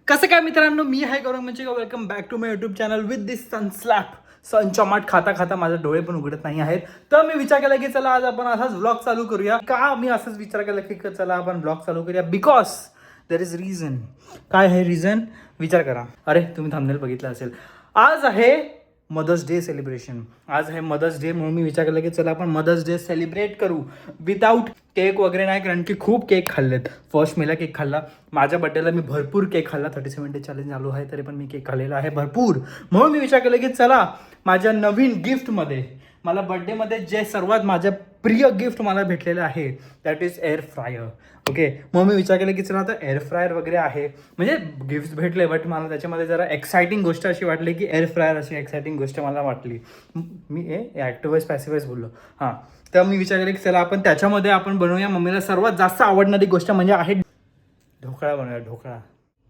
कसं काय मित्रांनो, मी आहे गौरव म्हणजे welcome back to my YouTube channel with this sun slap. सनचमाट खाता खाता माझे डोळे पण उघडत नाही आहेत. तर मी विचार केला की चला आज आपण असाच व्लॉग चालू करूया. का मी असंच विचार केला की चला आपण व्लॉग चालू करूया बिकॉज देर इज रिझन. काय आहे रिझन विचार करा. अरे तुम्ही थंबनेल बघितलं असेल. आज आहे मदर्स डे सेलिब्रेशन. आज आहे मदर्स डे म्हणून मी विचार केला की चला आपण मदर्स डे सेलिब्रेट करू विदाऊट केक वगैरे नाही, कारण की खूप केक खाल्लेत. फर्स्ट मेला केक खाल्ला. माझ्या बड्डेला मी भरपूर केक खाल्ला. 37 डे चॅलेंज चालू आहे तरी पण मी केक खाल्लेला आहे भरपूर. म्हणून मी विचार केला की चला माझ्या नवीन गिफ्टमध्ये मला बड्डेमध्ये जे सर्वात माझ्या प्रिय गिफ्ट मला भेटलेलं आहे that is air fryer. Okay, मग मी विचार केला की चला आता एअर फ्रायर वगैरे आहे, म्हणजे गिफ्ट भेटले बट मला त्याच्यामध्ये जरा एक्साइटिंग गोष्ट अशी वाटली की एअर फ्रायर अशी एक्साइटिंग गोष्ट मला वाटली. मी ॲक्टिव्हाइज पॅसिव्हाइज बोललो. हां, तर मी विचार केला की चला आपण त्याच्यामध्ये आपण बनवूया मम्मीला सर्वात जास्त आवडणारी गोष्ट म्हणजे आहे ढोकळा बनवूया. ढोकळा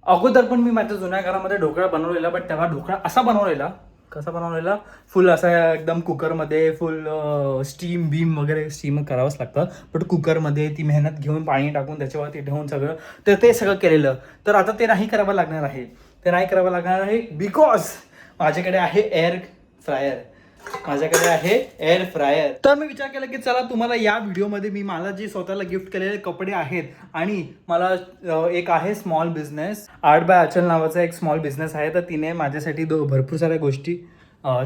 अगोदर पण मी माझ्या जुन्या घरामध्ये ढोकळा बनवलेला, बट तेव्हा ढोकळा असा बनवलेला. कसा बनवलेला? फुल असा एकदम कुकरमध्ये फुल स्टीम बीम वगैरे स्टीम करावंच लागतं, बट कुकरमध्ये ती मेहनत घेऊन पाणी टाकून त्याच्यावरती ठेवून सगळं तर ते सगळं केलेलं. तर आता ते नाही करावं लागणार आहे. ते नाही करावं लागणार आहे बिकॉज माझ्याकडे आहे एअर फ्रायर. माझ्याकडे आहे एअर फ्रायर. तर मी विचार केला की चला तुम्हाला या व्हिडिओमध्ये मी मला जे स्वतःला गिफ्ट केलेले कपडे आहेत आणि मला एक आहे स्मॉल बिझनेस, आर्ट बाय अचल नावाचा एक स्मॉल बिझनेस आहे. तर तिने माझ्यासाठी भरपूर साऱ्या गोष्टी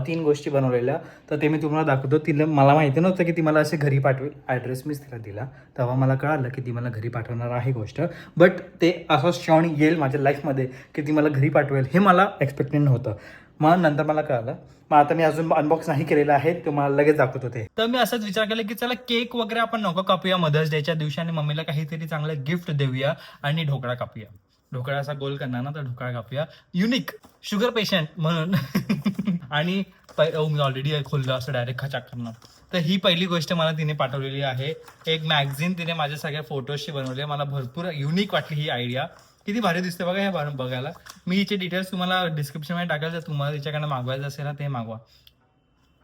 3 गोष्टी बनवलेल्या. तर ते मी तुम्हाला दाखवतो. तिला मला माहिती नव्हतं की ती मला असे घरी पाठवेल. ॲड्रेस मीच तिला दिला तेव्हा मला कळालं की ती मला घरी पाठवणार आहे गोष्ट. बट ते असं क्षण येईल माझ्या लाईफमध्ये की ती मला घरी पाठवेल हे मला एक्सपेक्टेड नव्हतं. मग नंतर मला कळालं. मग आता मी अजून अनबॉक्स नाही केलेला आहे, तो मला लगेच दाखवत होते. तर मी असंच विचार केला की चला केक वगैरे आपण नको कापूया मदर्स डेच्या दिवशी आणि मम्मीला काहीतरी चांगलं गिफ्ट देऊया आणि ढोकळा कापूया. ढोकळा असा गोल करणार ना, तर ढोकळा कापूया युनिक शुगर पेशंट म्हणून. आणि मी ऑलरेडी खोललं असं डायरेक्ट खचाक करणार. तर ही पहिली गोष्ट मला तिने पाठवलेली आहे. एक मॅगझिन तिने माझ्या सगळ्या फोटोजची बनवली आहे. मला भरपूर युनिक वाटली ही आयडिया. किती भारी दिसते बघा हे बघायला. मी हिचे डिटेल्स तुम्हाला डिस्क्रिप्शनमध्ये टाकेल. जर तुम्हाला तिच्याकडनं मागवायचं असेल ना ते मागवा.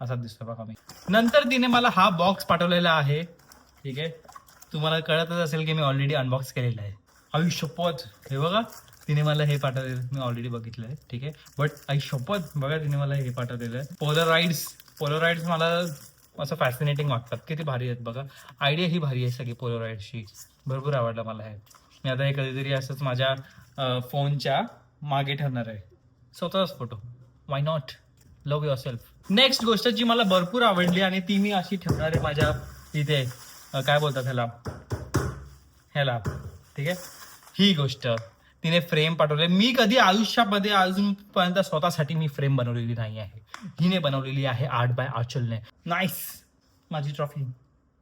असाच दिसतो बघा मी. नंतर तिने मला हा बॉक्स पाठवलेला आहे. ठीक आहे, तुम्हाला कळतच असेल की मी ऑलरेडी अनबॉक्स केलेला आहे. आयुष्यपत हे बघा, तिने मला हे पाठवलेलं मी ऑलरेडी बघितलं आहे. ठीक आहे, बट आयुष्यपत बघा तिने मला हे पाठवलेलं आहे. पोलराइड्स मला असं फॅसिनेटिंग वाटतात. किती भारी आहेत बघा. आयडिया ही भारी आहे सगळी पोलराइड्सची. भरपूर आवडलं मला हे. मी आता हे कधीतरी असंच माझ्या फोनच्या मागे ठेवणार आहे स्वतःच photo. Why not, love your self. Next गोष्ट जी मला भरपूर आवडली आणि ती मी अशी ठेवणार आहे माझ्या इथे काय बोलतात ह्याला. ठीक आहे, ही गोष्ट तिने फ्रेम पाठवले. मी कधी आयुष्यामध्ये अजूनपर्यंत स्वतःसाठी मी फ्रेम बनवलेली नाही आहे. हिने बनवलेली आहे आर्ट बाय आचलने. नाईस. माझी ट्रॉफी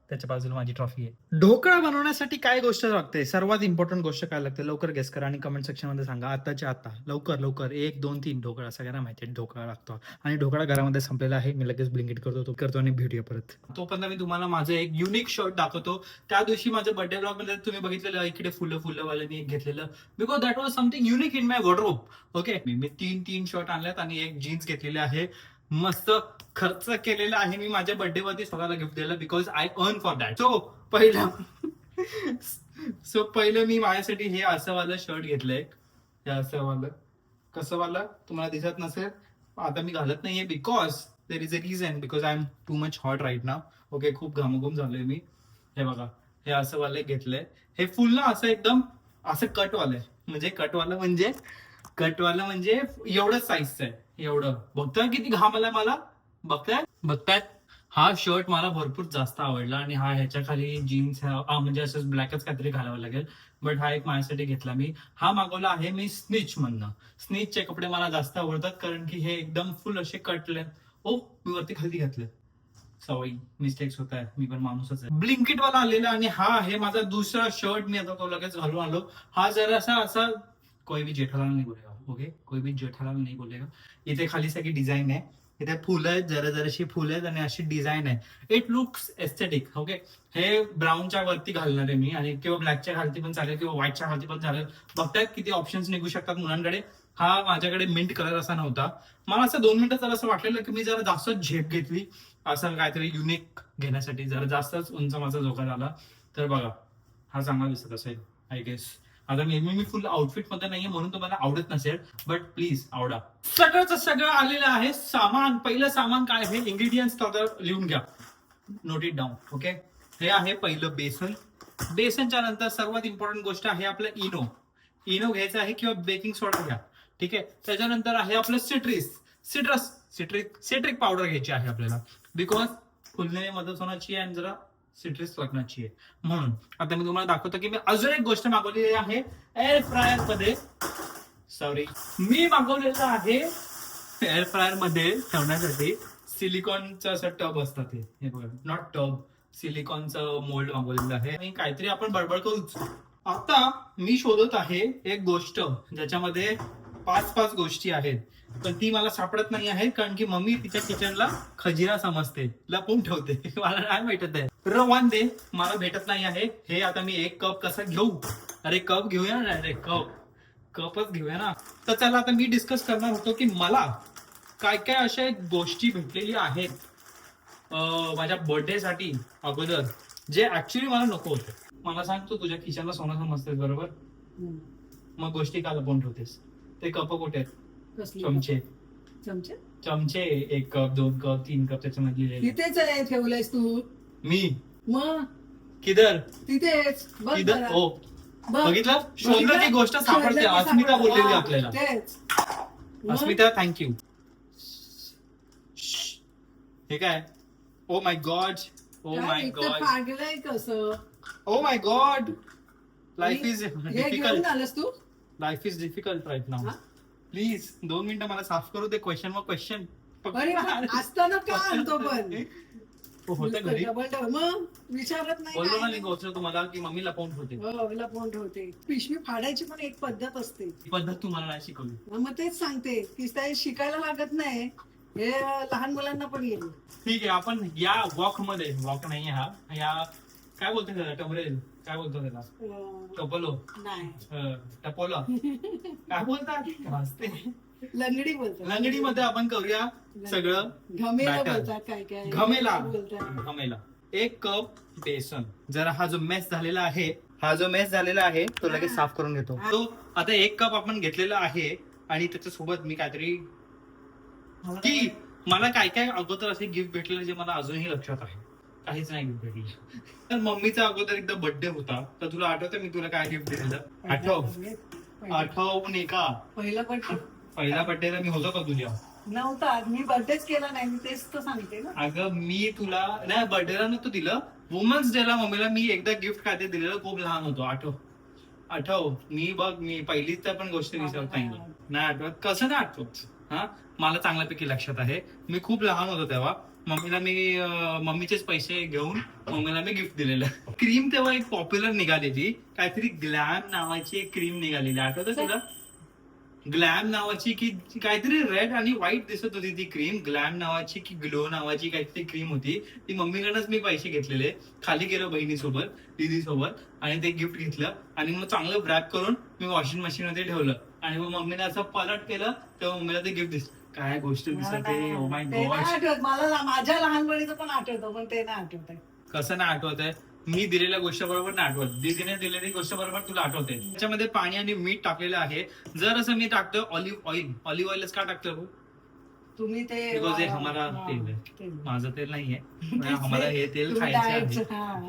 त्याच्या बाजूला माझी ट्रॉफी आहे. ढोकळा बनवण्यासाठी काय गोष्ट लागते? सर्वात इम्पॉर्टंट गोष्ट काय लागते लवकर गेस करा आणि कमेंट सेक्शन मध्ये सांगा. आताच्या आता लवकर लवकर 1 2 3 ढोकळा. सगळ्यांना माहिती आहे ढोकळा लागतो आणि ढोकळा घरामध्ये संपलेला आहे. मी लगेच ब्लिंकिट करतो आणि भेटूया परत. तोपर्यंत मी तुम्हाला माझं एक युनिक शर्ट दाखवतो. त्या दिवशी माझ्या बर्थडे ब्लॉग मध्ये तुम्ही बघितलेलं इकडे फुलं वाले मी घेतलेलं because that was something unique in my wardrobe. Okay, मी 3 शर्ट आणल्यात आणि एक जीन्स घेतलेली आहे. मस्त खर्च केलेला आहे मी माझ्या बर्थडे वरती स्वतःला गिफ्ट दिलं because I earn for that. So पहिलं मी माझ्यासाठी हे असं वालं शर्ट घेतलंय. हे असं वालं कसं वालं तुम्हाला दिसत नसेल. आता मी घालत नाहीये because there is a reason. Because I am too much hot right now. Okay, खूप घामघूम झालोय मी. हे बघा, हे असं वाले घेतलंय. हे फुल ना असं एकदम असं कटवालं म्हणजे कटवालं म्हणजे एवढं साईजचं आहे. एवढं बघताय किती घाम आलाय मला. बघताय हा शर्ट मला भरपूर जास्त आवडला आणि हा ह्याच्या खाली जीन्स म्हणजे असं ब्लॅकच काहीतरी घालावं लागेल. बट हा एक माझ्यासाठी घेतला मी. हा मागवला आहे मी स्निच मधनं. स्निचचे कपडे मला जास्त आवडतात कारण की हे एकदम फुल असे कटले. मी वरती खाली घातले. सवयी मिस्टेक्स होत आहेत. मी पण माणूसच आहे. ब्लिंकिट वाला आलेला आणि हा आहे माझा दुसरा शर्ट. मी आता तो लगेच घालून आलो. हा जरासा असा कोई भी जेठालाल नाही बोलेगा. ओके, कोई भी जेठालाल नाही बोलेगा. इथे खाली सगळी डिझाईन आहे. इथे फुलं आहेत, जराशी फुलं आहेत आणि अशी डिझाईन आहे. It looks aesthetic. ओके, हे ब्राऊनच्या वरती घालणार आहे मी आणि किंवा ब्लॅकच्या खालती पण चालेल किंवा व्हाईटच्या खालती पण चालेल. बघतायत किती ऑप्शन्स निघू शकतात मुलांकडे. हा माझ्याकडे मिंट कलर असा नव्हता. मला असं 2 मिनिटं जरा असं वाटलेलं की मी जरा जास्त झेप घेतली असं काहीतरी युनिक घेण्यासाठी. जरा जास्तच उंच माझा झोका झाला. तर बघा, हा चांगला दिसत असेल आय गेस. आता मी फुल आउटफिट मध्ये नाहीये म्हणून तुम्हाला आवडत नसेल, बट प्लीज आवडा. सगळं आलेलं आहे सामान. पहिलं सामान काय आहे, इंग्रेडियंट्स लिहून घ्या, नोट इट डाऊन. ओके, हे आहे पहिलं बेसन. बेसनच्या नंतर सर्वात इम्पॉर्टंट गोष्ट आहे आपलं इनो घ्यायचं आहे किंवा बेकिंग सोडा घ्या. ठीक आहे, त्याच्यानंतर आहे आपलं सिट्रिक पावडर घ्यायची आहे आपल्याला, बिकॉज फुलणे मदत होण्याची आहे आणि जरा सिट्रिस लागण्याची आहे म्हणून. आता मी तुम्हाला दाखवतो की मी अजून एक गोष्ट मागवलेली आहे एअर फ्रायर मध्ये. सॉरी, मी मागवलेलं आहे एअर फ्रायर मध्ये ठेवण्यासाठी सिलिकॉनचं असं टब असतं हे बघा, नॉट टब, सिलिकॉनचं मोल्ड मागवलेलं आहे. आणि काहीतरी आपण बडबड करूच. आता मी शोधत आहे एक गोष्ट ज्याच्यामध्ये 5 गोष्टी आहेत, पण ती मला सापडत नाही आहे कारण की मम्मी तिच्या किचनला खजिना समजते, लपून ठेवते. मला नाही भेटत आहे. रवान दे, मला भेटत नाही आहे. हे आता मी एक कप कसा घेऊ? अरे कप घेऊया ना, अरे कपच घेऊया ना. तर चला आता मी डिस्कस करणार होतो की मला काय काय अशा गोष्टी भेटलेली आहेत माझ्या बर्थडे साठी अगोदर, जे ऍक्च्युली मला नको होते. मला सांगतो, तुझ्या खिशाला सोनं समजतेस बरोबर, मग गोष्टी का लपवून ठेवतेस? ते कप कुठे आहेत? चमचे 1 कप 2 कप 3 कप त्याच्यामध्ये तिथेच आहे ठेवलंयस तू. मी मग किधर तिथेच किधर? हो, बघितलं, शोधलं ती गोष्ट सापडते. अस्मिता बोललेली आपल्याला. अस्मिता, थँक्यू. हे काय? ओ my God, O my God, फाडलंय कसं? Oh my God, life is difficult. आलास तू? Life is difficult right now. Please 2 मिनिटं मला साफ करू दे. क्वेश्चन असताना का आणतो पण? होतं घरी, मग विचारत नाही. बोललो ना मी गोष्ट तुम्हाला की मम्मी लपवून ठेवते. लपवून ठेवते. पिशवी फाडायची पण एक पद्धत असते. ही पद्धत तुम्हाला नाही शिकवली. मग तेच सांगते की ते शिकायला लागत नाही, हे लहान मुलांना पण येईल. ठीक आहे, आपण या वॉक नाही हा, या काय बोलतो त्याला, टमरेल काय बोलतो त्याला, टपोलो नाही, टपोला काय बोलतात, लंगडी बोलतात. लंगडी मध्ये आपण करूया सगळं. घमेला बोलतात, काय काय घमेला. 1 कप बेसन. जरा हा जो मेस झालेला आहे तो लगेच साफ करून घेतो. तो आता 1 कप आपण घेतलेला आहे आणि त्याच्यासोबत मी काहीतरी की मला काय काय अगोदर असे गिफ्ट भेटलेले जे मला अजूनही लक्षात आहे. काहीच नाही गिफ्ट भेटलं. तर मम्मीचा अगोदर एकदा बर्थडे होता, तर तुला आठवतं मी तुला काय गिफ्ट दिलेलं? आठवून का? पहिला बर्थडेला मी होतो का तुझ्या? नव्हता, मी बर्थडेच केला नाही. मी तेच तर सांगते ना. अगं मी तुला नाही बर्थडेला नव्हतं दिलं, वुमन्स डेला मम्मीला मी एकदा गिफ्ट काय ते दिलेलं, खूप लहान होतो. आठव मी पहिलीच पण गोष्ट विसरत नाही आठवत. कसं नाही आठवत? हा, मला चांगल्यापैकी लक्षात आहे. मी खूप लहान होतो तेव्हा. मम्मीचेच पैसे घेऊन मम्मीला मी गिफ्ट दिलेलं. क्रीम तेव्हा एक पॉप्युलर निघालेली, काहीतरी ग्लॅम नावाची एक क्रीम निघालेली, आठवतं तुला? ग्लॅम नावाची की काहीतरी रेड आणि व्हाईट दिसत होती ती क्रीम. ग्लॅम नावाची की ग्लो नावाची काहीतरी क्रीम होती. ती मम्मीकडनंच मी पैसे घेतलेले. खाली गेलो बहिणीसोबत, दीदीसोबत, आणि ते गिफ्ट घेतलं आणि मग चांगलं रॅप करून मी वॉशिंग मशीन मध्ये ठेवलं. आणि मग मम्मीने असं पलट केलं तेव्हा मम्मीला ते गिफ्ट दिसत. काय गोष्ट दिसते. ओ माय गॉड, मला माझ्या लहानपणीचं पण आठवतं, पण ते नाही आठवत आहे. कसं नाही आठवत आहे? मी दिलेल्या गोष्ट बरोबर नाही आठवत, दीदीने दिलेली गोष्ट बरोबर तुला आठवते. त्याच्यामध्ये पाणी आणि मीठ टाकलेलं आहे. जर असं मी टाकतोय ऑलिव्ह ऑइलच का टाकतोय? तुम्ही ते बिकॉज हे हमारा तेल आहे, माझं तेल नाहीये. आम्हाला हे तेल खायचं आहे.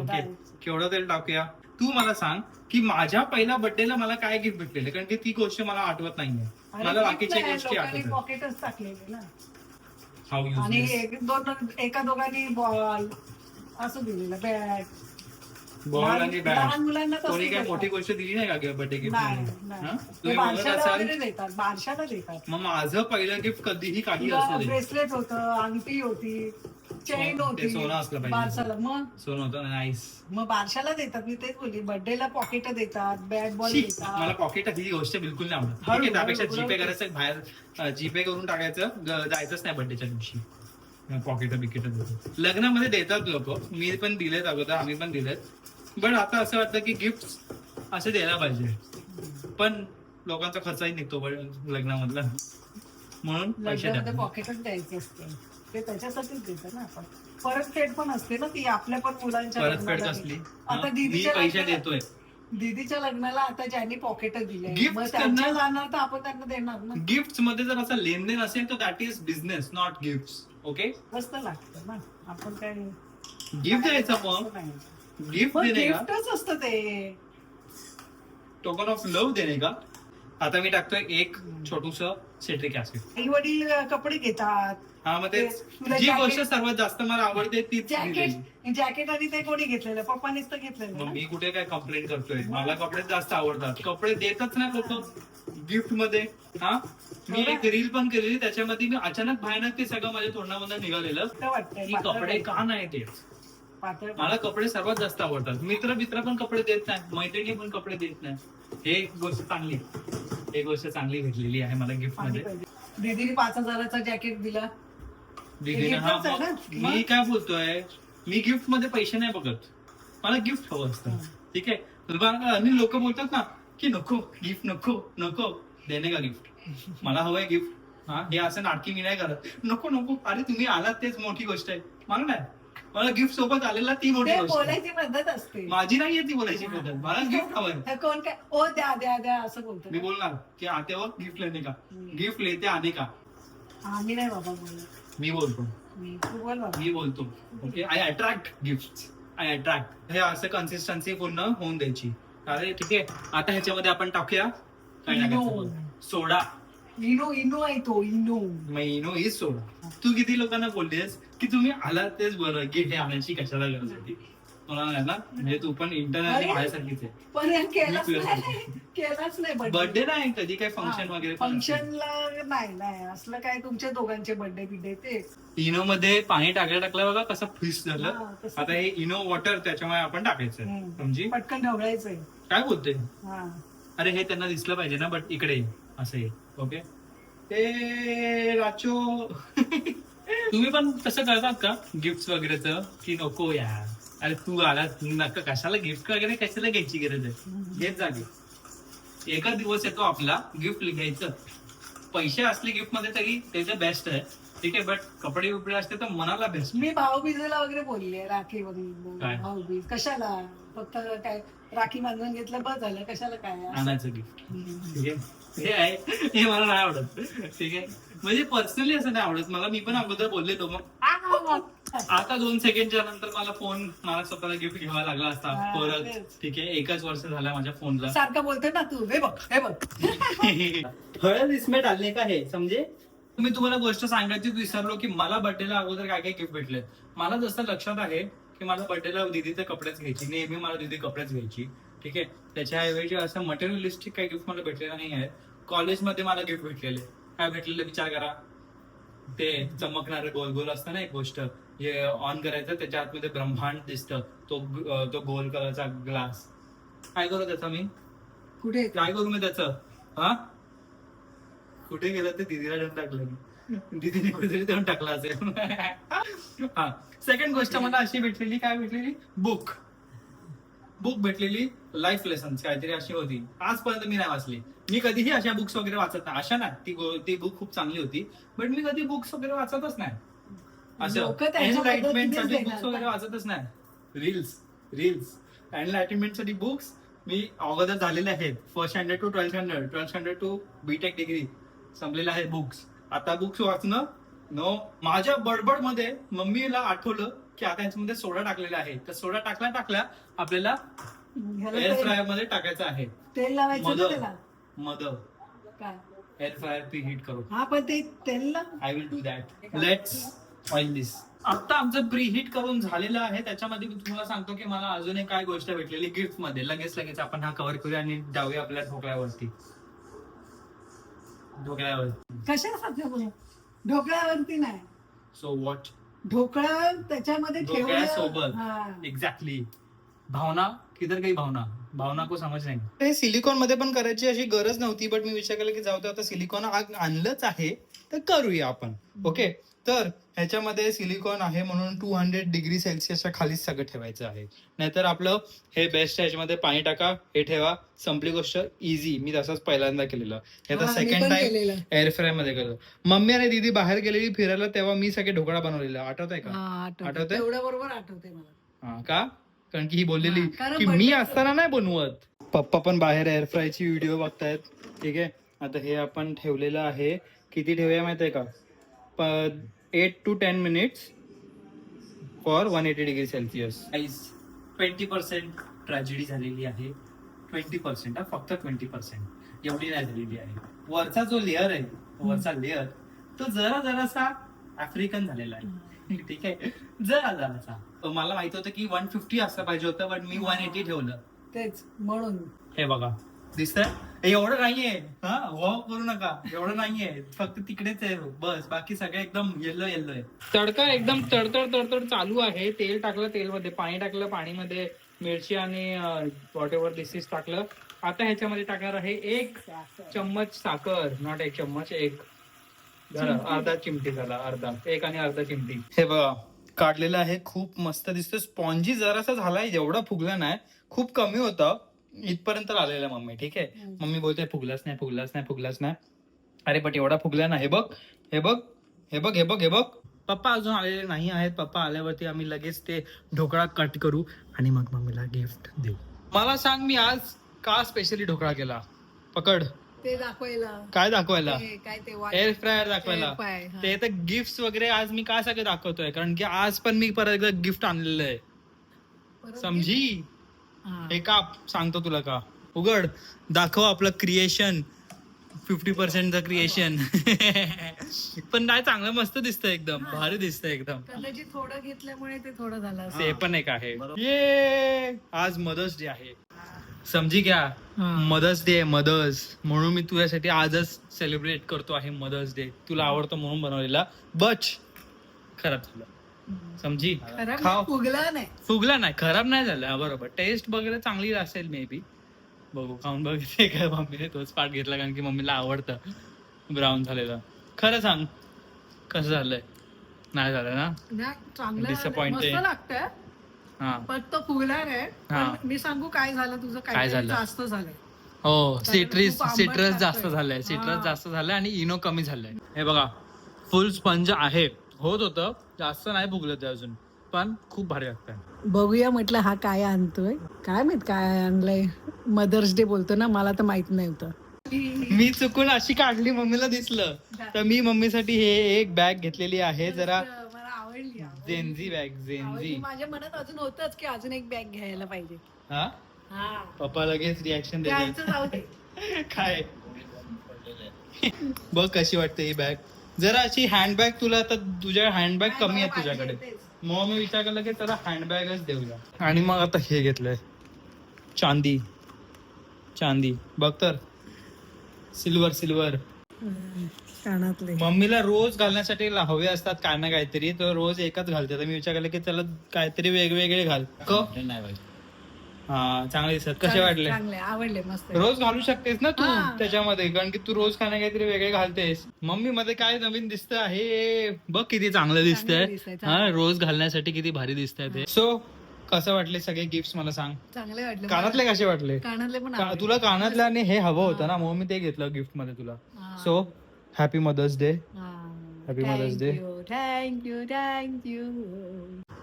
ओके, केवढं तेल टाकूया? तू मला सांग की माझ्या पहिल्या बर्थडेला मला काय गिफ्ट भेटलेलं, कारण की ती गोष्ट मला आठवत नाहीये. मला बाकीच्या गोष्टी आठवतात. पॉकेटच टाकलेले ना. हाऊ यूज आणि एका दोघांनी बॉल असं दिलेलं, बॅट, बॉल आणि बॅट. लहान मुलांना कोणी काय मोठी गोष्ट दिली नाही का बर्थडे गिफ्ट? बारशाला देतात. मग माझं पहिलं गिफ्ट कधीही काही असू दे, ब्रेसलेट होतं, अंगठी होती, चेन होती, सोनं असलं पाहिजे. बारशाला मग सोनं होतं, नाईस. मग बारशाला देतात. मी तेच बोलली, बर्थडेला पॉकेट देतात, बॅट बॉल देतात. मला पॉकेट ही गोष्ट बिलकुल नाही आवडत. ठीक आहे, त्यापेक्षा जीपे करायचं, बाहेर जीपे करून टाकायचं, जायचंच नाही बर्थडेच्या दिवशी. पॉकेट बिकेट देतो. लग्नामध्ये देतात लोक, मी पण दिलेत अगोदर, आम्ही पण दिलेत. पण आता असं वाटतं की गिफ्ट असे द्यायला पाहिजे, पण लोकांचा खर्चही निघतो लग्नामधला, म्हणून पैसे पॉकेटच द्यायचे असते. ते त्याच्यासाठीच देतात ना आपण. परतफेड पण असते ना ती आपल्या पण मुलांच्या. परतफेड कसली? मी पैसे देतोय, दीदीच्या लग्नाला आता ज्यांनी पॉकेट दिले Gifts मग त्यांच्या करणार? जाणार तर आपण त्यांना देणार ना. गिफ्ट मध्ये जर असं लेनदेन असेल तर that is business not gift. Okay, मस्त लागतं ना. आपण काय गिफ्ट द्यायचं मग, गिफ्ट देणे का, गिफ्टच असतं ते. टोकन ऑफ लव्ह देणे का. आता मी टाकतोय एक छोटूस सिट्रिक ऍसिड. आई वडील कपडे घेतात, हा मग ते तुला जी jacket- गोष्ट सर्वात जास्त मला आवडते तीच दिलेली. जॅकेट आणि ते कोणी घेतलेलं, पप्पानीच तर घेतलेलं मग ना. मी कुठे काय कंप्लेंट करतोय, मला कपडे जास्त आवडतात. कपडे देतच नाही लोक गिफ्ट मध्ये. हा, मी एक रील पण केलेली, त्याच्यामध्ये मी अचानक भयानक ते सगळं माझ्या तोंडामध्ये निघालेलं काय वाटतंय की कपडे का नाही देत. पातळ मला कपडे सर्वात जास्त आवडतात. मित्र पण कपडे देत नाही, मैत्रिणी पण कपडे देत नाही. हे गोष्ट चांगली, हे गोष्ट चांगली भेटलेली आहे मला गिफ्ट मध्ये. दीदीने 5,000चा जॅकेट दिला. दीदीने हा, giftच आहे ना? मी काय बोलतोय, मी गिफ्ट मध्ये पैसे नाही बघत, मला गिफ्ट हवं असतं. ठीक आहे, आणि लोक बोलतात ना की नको गिफ्ट, नको नको देणे का गिफ्ट, मला हवंय गिफ्ट. हा, हे असं नाटकी मी नाही करत. नको नको, अरे तुम्ही आलात तेच मोठी गोष्ट आहे. मला नाही, मला गिफ्ट सोबत आलेला ती मोठी ते गोष्ट आहे. बोलायची पद्धत असते. माझी नाहीये ती बोलायची पद्धत, मला गिफ्ट हवंय. हे कोण काय ओ द्या द्या द्या असं बोलतो. मी बोलणार की आत्यावर गिफ्ट लेने का, गिफ्ट लेते आने का. आम्ही नाही बाबा बोलत. मी बोलतो, तू बोल बाबा. मी बोलतो. Okay, I attract gift, I attract. हे असं कन्सिस्टन्सी पूर्ण होऊन द्यायची. अरे ठीक आहे, आता ह्याच्यामध्ये आपण टाकूया काय टाकायचं, सोडा. इनो आहे तो, इनो. मग इनो इज सोडा. तू किती लोकांना बोललीस की तुम्ही आलात तेच बरं, की हे आणायची कशाला गरज होती. मला नाही ना, म्हणजे तू पण इंटरनॅट अरे. माझ्यासारखीच आहे. पण हे केलाच मी नाही, केलाच नाही बर्थडे नाही कधी काय फंक्शन वगैरे पण असेल. फंक्शनला नाही नाही असलं काय तुमच्या दोघांचे बर्थडे बिड्डे ते. इनो मध्ये पाणी टाकलं बघा कसं फिश हा, झालं. तसं. आता हे इनो वॉटर त्याच्यामुळे आपण टाकायचं, समजी. पटकन ढवळायचंय. काय बोलते, हा. अरे हे त्यांना दिसलं पाहिजे ना, बट इकडे ये. असं आहे. ओके, ते राचो तुम्ही पण तसं करतात का गिफ्ट वगैरेचं, की नको यार, अरे तू आला नका, कशाला गिफ्ट वगैरे कशाला घ्यायची गरज आहे. घेत जा गिफ्ट. एकच दिवस येतो आपला गिफ्ट घ्यायचं. पैसे असले गिफ्ट मध्ये तरी त्याचं बेस्ट आहे. ठीक आहे, बट कपडे बिपडे असते तर मनाला बेस्ट. मी भाऊबीजेला वगैरे बोलले, राखी काय? वगैरे. भाऊबीज कशाला, फक्त काय राखी बांधून घेतलं बस झालं, कशाला काय असं. आणायचं गिफ्ट. ठीक आहे, हे आहे, हे मला नाही आवडत. ठीक आहे, म्हणजे पर्सनली असं नाही आवडत मला. मी पण अगोदर बोललेलो, मग आता 2 सेकंडच्या नंतर मला मला स्वतःला गिफ्ट घ्यावा लागला असता हा, परत. तेच. ठीक आहे, 1च वर्ष झालं माझ्या फोनला. सारखं बोलतोय ना तू, हे बघ हे बघ. हळद इसमें डालने का है, समजे. मी तुम्हाला गोष्ट सांगायची विसरलो की मला बर्थडेला अगोदर काय काय गिफ्ट भेटले. मला जसं लक्षात आहे की मला बर्थडेला दीदीचे कपडेच घ्यायची, नेहमी मला दीदी कपडेच घ्यायची. ठीक आहे, त्याच्याऐवजी असं मटेरियलिस्टिक काही गिफ्ट मला भेटलेलं नाही आहे. कॉलेजमध्ये मला गिफ्ट भेटलेले, काय भेटलेलं विचार करा. ते चमकणारे गोल गोल असतं ना एक गोष्ट, हे ऑन करायचं त्याच्या आतमध्ये ब्रह्मांड दिसतं, तो गोल कलरचा ग्लास. काय करू त्याचा मी, कुठे काय करू मी त्याचं. हा, कुठे गेलं ते दीदीला देऊन टाकलं, दीदीने कुठेतरी देऊन टाकला असेल. हा, सेकंड गोष्ट मला अशी भेटलेली, काय भेटलेली, बुक भेटलेली. लाईफ लेसन्स काहीतरी अशी होती. आजपर्यंत मी नाही वाचली. मी कधीही अशा बुक्स वगैरे वाचत नाही. अशा नाही, ती बुक खूप चांगली होती, बट मी कधी बुक्स वगैरे वाचतच नाही. असं लोकं त्याच्या एनलाइटमेंट साठी पद्धतीनेच बुक्स देणार. वगैरे वाचतच नाही. रील्स एनलाइटमेंट साठी बुक्स मी अगोदर झालेले आहेत. First standard to 12th standard to BTech degree संपलेले आहे बुक्स. आता बुक्स वाचणं नो. माझ्या बडबड मध्ये मम्मीला आठवलं की आता याच्यामध्ये सोडा टाकलेला आहे, तर सोडा टाकल्या आपल्याला ह्याला एअर तेल- फ्रायर मध्ये टाकायचं आहे. तेल लावायचं ना त्याला. मध काय एअर फ्रायर प्री हीट करू. हा पण ते तेल ना. I will do that. Let's oil this. आता आमचं प्री हीट करून झालेलं आहे. त्याच्यामध्ये मी तुम्हाला सांगतो की मला अजून एक काय गोष्ट भेटलेली गिफ्ट मध्ये. लगेच आपण हा कव्हर करूया आणि जाऊया आपल्या ढोकळ्यावरती. कशासाठी बोल, ढोकळ्यावरती नाही. सो वॉट, ढोकळा त्याच्यामध्ये ढोकळ्यासोबत. ठेवलं. हा. एक्झॅक्टली. भावना किधर काही भावना को समज नाही. ते सिलिकॉन मध्ये पण करायची अशी गरज नव्हती, बट मी विचार केला की जाऊ दे, आता सिलिकॉन आणलंच आहे तर करूया आपण. ओके, तर ह्याच्यामध्ये सिलिकॉन आहे म्हणून 200 डिग्री सेल्सिअसच्या खालीच सगळं ठेवायचं आहे. नाहीतर आपलं हे बेस्ट आहे. ह्याच्यामध्ये पाणी टाका, हे ठेवा, संपली गोष्ट. इझी. मी तसंच पहिल्यांदा केलेलं. हे आता हा, मी सेकंड पण टाइम केलेलं. एअर फ्राय मध्ये केलं. मम्मी आणि दीदी बाहेर गेलेली फिरायला, तेव्हा मी सगळे ढोकळा बनवलेला. आठवत आहे का? हा, आठवतंय? तेवढ्या बरोबर आठवते मला. हा का, कारण की ही बोललेली हा, कारण की मी birthday- असताना नाही बनवत. पप्पा पण बाहेर एअर फ्रायची व्हिडिओ बघतायत. ठीक आहे, आता हे आपण ठेवलेलं आहे. किती ठेवूया माहिती आहे का? 8 to 10 minutes for 180 degree Celsius. 20% tragedy झालेली आहे. 20% फक्त 20% एवढी नाही झालेली आहे. वरचा जो लेअर आहे, वरचा लेअर तो जरासा आफ्रिकन झालेला आहे. ठीक आहे, जरासा. मला माहित होतं की 150 असलं पाहिजे होतं, बट मी 180 ठेवलं. तेच म्हणून हे बघा, दिसतंय? एवढं नाहीये. हा, वॉक करू नका, एवढं नाहीये. फक्त तिकडेच आहे बस, बाकी सगळं एकदम येल्लो आहे. तडका एकदम तडतड चालू आहे. तेल टाकलं, तेलमध्ये पाणी टाकलं, पाणीमध्ये मिरची आणि व्हॉट एव्हर दिस इज टाकलं. आता ह्याच्यामध्ये टाकणार आहे 1 चम्मच साखर. नॉट 1 चम्मच, 1 अर्धा चिमटी झाला, अर्धा चिमटी. हे बघा, काढलेलं आहे. खूप मस्त दिसतं. स्पॉन्जी जरासा झालाय, जेवढा फुगला नाही, खूप कमी होता. इथपर्यंत आलेला मम्मी. ठीक आहे, मम्मी बोलते फुगलाच नाही. अरे बट एवढा फुगला ना. हे बघ. पप्पा अजून आलेले नाही आहेत. पप्पा आल्यावरती आम्ही लगेच ते ढोकळा कट करू आणि मग मम्मीला गिफ्ट देऊ. मला सांग, मी आज का स्पेशली ढोकळा केला? पकड. ते दाखवायला काय दाखवायला? काय ते एअर फ्रायर दाखवायला. Air fryer, हा. ते तर गिफ्ट वगैरे आज मी का सगळं दाखवतोय, कारण की आज पण मी परत एकदा गिफ्ट आणलेलं आहे. परत समजी? हा. हे का सांगतो तुला का? उघड, दाखव आपलं क्रिएशन. 50% क्रिएशन. पण नाही, चांगलं मस्त दिसतंय, एकदम भारी दिसतंय एकदम. कदाचित थोडं घेतल्यामुळे ते थोडं झालं असेल. ते पण एक आहे. ये आज मदर्स डे आहे. समजी घ्या, हा. मदर्स डे आहे. मदर्स म्हणून मी तुझ्यासाठी आजच सेलिब्रेट करतो आहे मदर्स डे. तुला आवडतो म्हणून बनवलेला. बच खराब झालं, समजी? खराब खाव. फुगला नाही. फुगला नाही, खराब नाही झालं. बरोबर, टेस्ट वगैरे चांगली असेल मे बी. बघू, खाऊन बघते का. मम्मीने तोच पार्ट घेतला कारण की मम्मीला आवडतं ब्राऊन झालेलं. खरं सांग, कसं झालंय? नाही झालं ना? नाही, चांगलं Disappointed. मस्त लागतंय, हा, पण तो फुगला नाही. हा. पण मी सांगू काय झालं तुझं, काय काय झालं? जास्त झालंय. हो. कारण सिट्रस खूप आंबट सिट्रस जास्त लागतंय. झालंय. हा. आणि इनो कमी झालंय. हे बघा, फुल स्पंज आहे. होत होतं, जास्त नाही फुगलं ते अजून, पण खूप भारी लागतंय. बघूया म्हटलं हा काय आणतोय, काय माहित काय आणलंय. मदर्स डे बोलतो ना, मला तर माहित नाही होतं. मी चुकून अशी काढली, मम्मीला दिसलं, तर मी मम्मीसाठी हे एक बॅग घेतलेली आहे. जरा मला आवडली. Gen Z bag, Gen Z. माझ्या मनात अजून होतच की अजून एक बॅग घ्यायला पाहिजे. हा, हा, पप्पा लगेच रिॲक्शन घ्यायचं देतात. जाऊ दे. काय बघ कशी वाटते ही बॅग. जरा अशी हँडबॅग, तुला आता तुझ्या हँडबॅग कमी आहे तुझ्याकडे, मग मी विचार केला की त्याला हँडबॅगच देऊया. आणि मग आता हे घेतलंय, चांदी. बघ तर, सिल्वर. कानातले मम्मीला रोज घालण्यासाठी हवे असतात काय ना काहीतरी, तर रोज एकच घालते. तर मी विचार केला की त्याला काहीतरी वेगवेगळे घाल. हा, चांगले दिसतात. कसे वाटले? चांगले, आवडले, मस्त. रोज घालू शकतेस ना तू हा. त्याच्यामध्ये, कारण की तू रोज काय काहीतरी वेगळे घालतेस. मम्मी मध्ये काय नवीन दिसत आहे बघ, किती चांगलं दिसतंय. दिसतंय, हा, रोज घालण्यासाठी किती भारी दिसतंय ते. सो कसं वाटले सगळे गिफ्ट मला सांग. चांगले वाटले. कानातले कसे वाटले? कानातले पण आवडले. तुला कानातले आणि हे हवं होतं ना, म्हणून मी ते घेतलं गिफ्ट मध्ये तुला. हा. So happy mother's day. हा. Happy Mother's Day. थँक्यू.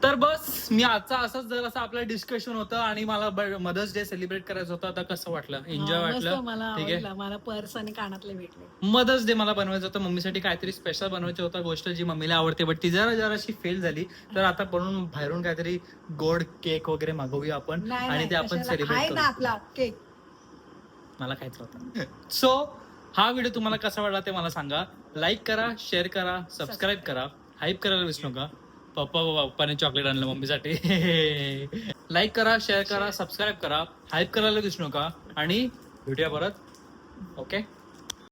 तर बस, मी आजचा असंच जरासं आपलं डिस्कशन होतं आणि मला मदर्स डे सेलिब्रेट करायचं होतं. आता कसं वाटलं? एन्जॉय वाटलं? मला ठीक आहे. आवडला. मला पर्स आणि कानातले भेटले. मदर्स डे मला बनवायचं होतं, मम्मीसाठी काहीतरी स्पेशल बनवायचं होतं, गोष्ट जी मम्मीला आवडते, बट ती जराशी फेल झाली. तर आता बनवून बाहेरून काहीतरी गोड केक वगैरे मागवूया आपण आणि ते आपण सेलिब्रेट आहे ना करू. आपला केक. मला खायचं होतं. सो हा व्हिडिओ तुम्हाला कसा वाटला ते मला सांगा. लाईक करा, शेअर करा, सबस्क्राईब करा, हाईप करायला विसरू नका. पप्पाने चॉकलेट आणलं मम्मीसाठी. लाईक करा, शेअर करा, सबस्क्राईब करा, हाईप करायला विसरू नका आणि भेटूया परत. ओके.